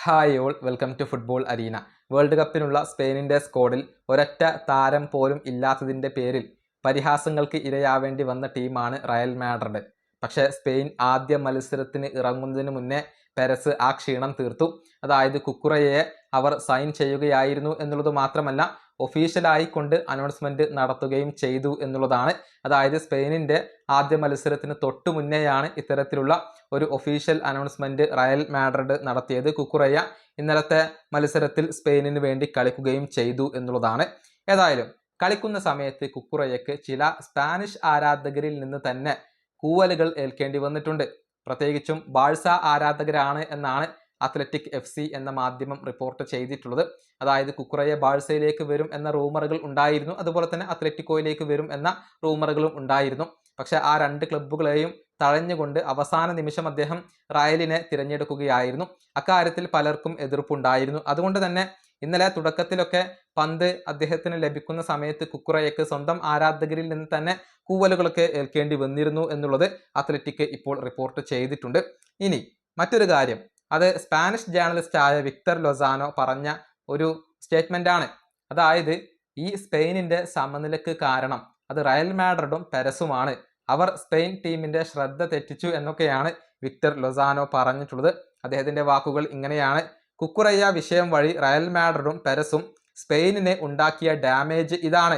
Hi all welcome to football arena. World കപ്പിനുള്ള സ്പെയിനിൻ്റെ സ്ക്വാഡിൽ ഒരൊറ്റ താരം പോലും ഇല്ലാത്തതിൻ്റെ പേരിൽ പരിഹാസങ്ങൾക്ക് ഇരയാവേണ്ടി വന്ന ടീമാണ് റയൽ മാഡ്രിഡ്. പക്ഷേ സ്പെയിൻ ആദ്യ മത്സരത്തിന് ഇറങ്ങുന്നതിന് മുന്നേ പെരസ് ആ ക്ഷീണം തീർത്തു. അതായത് കുക്കുറയെ അവർ സൈൻ ചെയ്യുകയായിരുന്നു എന്നുള്ളത് മാത്രമല്ല, ഒഫീഷ്യലായി കൊണ്ട് അനൗൺസ്മെൻറ്റ് നടത്തുകയും ചെയ്തു എന്നുള്ളതാണ്. അതായത് സ്പെയിനിൻ്റെ ആദ്യ മത്സരത്തിന് തൊട്ടു മുന്നേയാണ് ഇത്തരത്തിലുള്ള ഒരു ഒഫീഷ്യൽ അനൗൺസ്മെൻറ്റ് റയൽ മാഡ്രിഡ് നടത്തിയത്. കുക്കുറയ ഇന്നലത്തെ മത്സരത്തിൽ സ്പെയിനിന് വേണ്ടി കളിക്കുകയും ചെയ്തു എന്നുള്ളതാണ്. ഏതായാലും കളിക്കുന്ന സമയത്ത് കുക്കുറയ്ക്ക് ചില സ്പാനിഷ് ആരാധകരിൽ നിന്ന് തന്നെ കൂവലുകൾ ഏൽക്കേണ്ടി വന്നിട്ടുണ്ട്. പ്രത്യേകിച്ചും ബാഴ്സ ആരാധകരാണ് എന്നാണ് അത്ലറ്റിക് FC എന്ന മാധ്യമം റിപ്പോർട്ട് ചെയ്തിട്ടുള്ളത്. അതായത് കുക്കുറയെ ബാഴ്സയിലേക്ക് വരും എന്ന റൂമറുകൾ ഉണ്ടായിരുന്നു, അതുപോലെ തന്നെ അത്ലറ്റിക്കോയിലേക്ക് വരും എന്ന റൂമറുകളും ഉണ്ടായിരുന്നു. പക്ഷേ ആ രണ്ട് ക്ലബ്ബുകളെയും തഴഞ്ഞുകൊണ്ട് അവസാന നിമിഷം അദ്ദേഹം റയലിനെ തിരഞ്ഞെടുക്കുകയായിരുന്നു. അക്കാര്യത്തിൽ പലർക്കും എതിർപ്പുണ്ടായിരുന്നു. അതുകൊണ്ട് തന്നെ ഇന്നലെ തുടക്കത്തിലൊക്കെ പന്ത് അദ്ദേഹത്തിന് ലഭിക്കുന്ന സമയത്ത് കുക്കുറയ്ക്ക് സ്വന്തം ആരാധകരിൽ നിന്ന് തന്നെ കൂവലുകളൊക്കെ ഏൽക്കേണ്ടി വന്നിരുന്നു എന്നുള്ളത് അത്ലറ്റിക് ഇപ്പോൾ റിപ്പോർട്ട് ചെയ്തിട്ടുണ്ട്. ഇനി മറ്റൊരു കാര്യം, അത് സ്പാനിഷ് ജേർണലിസ്റ്റായ വിക്ടർ ലൊസാനോ പറഞ്ഞ ഒരു സ്റ്റേറ്റ്മെൻ്റ് ആണ്. അതായത് ഈ സ്പെയിനിൻ്റെ സമനിലക്ക് കാരണം അത് റയൽ മാഡ്രിഡും പെരസുമാണ്, അവർ സ്പെയിൻ ടീമിൻ്റെ ശ്രദ്ധ തെറ്റിച്ചു എന്നൊക്കെയാണ് വിക്ടർ ലൊസാനോ പറഞ്ഞിട്ടുള്ളത്. അദ്ദേഹത്തിൻ്റെ വാക്കുകൾ ഇങ്ങനെയാണ്: കുക്കുറയ്യ വിഷയം വഴി റയൽ മാഡ്രിഡും പെരസും സ്പെയിനിന് ഉണ്ടാക്കിയ ഡാമേജ് ഇതാണ്.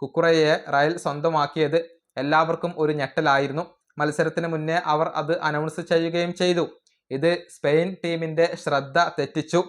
കുക്കുറയ്യയെ റയൽ സ്വന്തമാക്കിയത് എല്ലാവർക്കും ഒരു ഞെട്ടലായിരുന്നു. മത്സരത്തിന് മുന്നേ അവർ അത് അനൗൺസ് ചെയ്യുകയും ചെയ്തു. ഇത് സ്പെയിൻ ടീമിൻ്റെ ശ്രദ്ധ തെറ്റിച്ചു.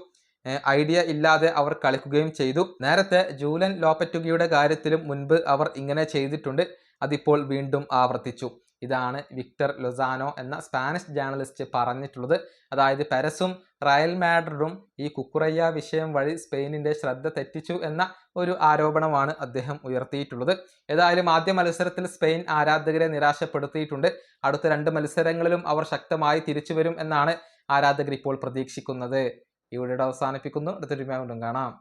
ഐഡിയ ഇല്ലാതെ അവർ കളിക്കുകയും ചെയ്തു. നേരത്തെ ജൂലൻ ലോപ്പറ്റുഗിയുടെ കാര്യത്തിലും മുൻപ് അവർ ഇങ്ങനെ ചെയ്തിട്ടുണ്ട്. അതിപ്പോൾ വീണ്ടും ആവർത്തിച്ചു. ഇതാണ് വിക്ടർ ലൊസാനോ എന്ന സ്പാനിഷ് ജേർണലിസ്റ്റ് പറഞ്ഞിട്ടുള്ളത്. അതായത് പെരസും റയൽ മാഡ്രിഡും ഈ കുക്കുറയ്യ വിഷയം വഴി സ്പെയിനിൻ്റെ ശ്രദ്ധ തെറ്റിച്ചു എന്ന ഒരു ആരോപണമാണ് അദ്ദേഹം ഉയർത്തിയിട്ടുള്ളത്. ഏതായാലും ആദ്യ മത്സരത്തിൽ സ്പെയിൻ ആരാധകരെ നിരാശപ്പെടുത്തിയിട്ടുണ്ട്. അടുത്ത 2 മത്സരങ്ങളിലും അവർ ശക്തമായി തിരിച്ചു വരും എന്നാണ് ആരാധകർ ഇപ്പോൾ പ്രതീക്ഷിക്കുന്നത്. ഈ വീഡിയോ അവസാനിപ്പിക്കുന്നു. അടുത്തൊരു വീണ്ടും കാണാം.